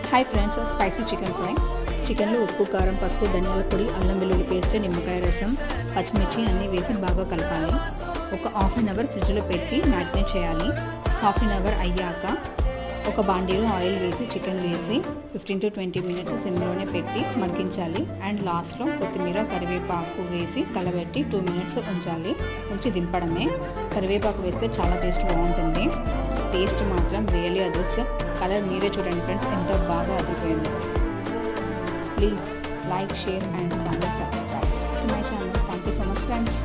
Hi friends, spicy chicken fry. చికెన్లో ఉప్పు, కారం, పసుపు, ధనియాల పొడి, అల్లం వెల్లుల్లి పేస్ట్, నిమ్మకాయ రసం, పచ్చిమిర్చి అన్నీ వేసి బాగా కలపాలి. ఒక హాఫ్ అన్ అవర్ ఫ్రిడ్జ్లో పెట్టి మ్యారినేట్ చేయాలి. హాఫ్ అన్ అవర్ అయ్యాక ఒక బాండీలో ఆయిల్ వేసి చికెన్ వేసి 15 to 20 మినిట్స్ సిమ్లోనే పెట్టి మగ్గించాలి. అండ్ లాస్ట్లో కొత్తిమీర, కరివేపాకు వేసి కలబెట్టి 2 మినిట్స్ ఉంచి దింపడమే. కరివేపాకు వేస్తే చాలా టేస్ట్ బాగుంటుంది. టేస్ట్ మాత్రం రియల్లీ అదర్స్. కలర్ మీరే చూడండి ఫ్రెండ్స్, ఎంతో బాగా అదిరిపోయింది. Please like, share and comment, subscribe to my channel. Thank you so much friends.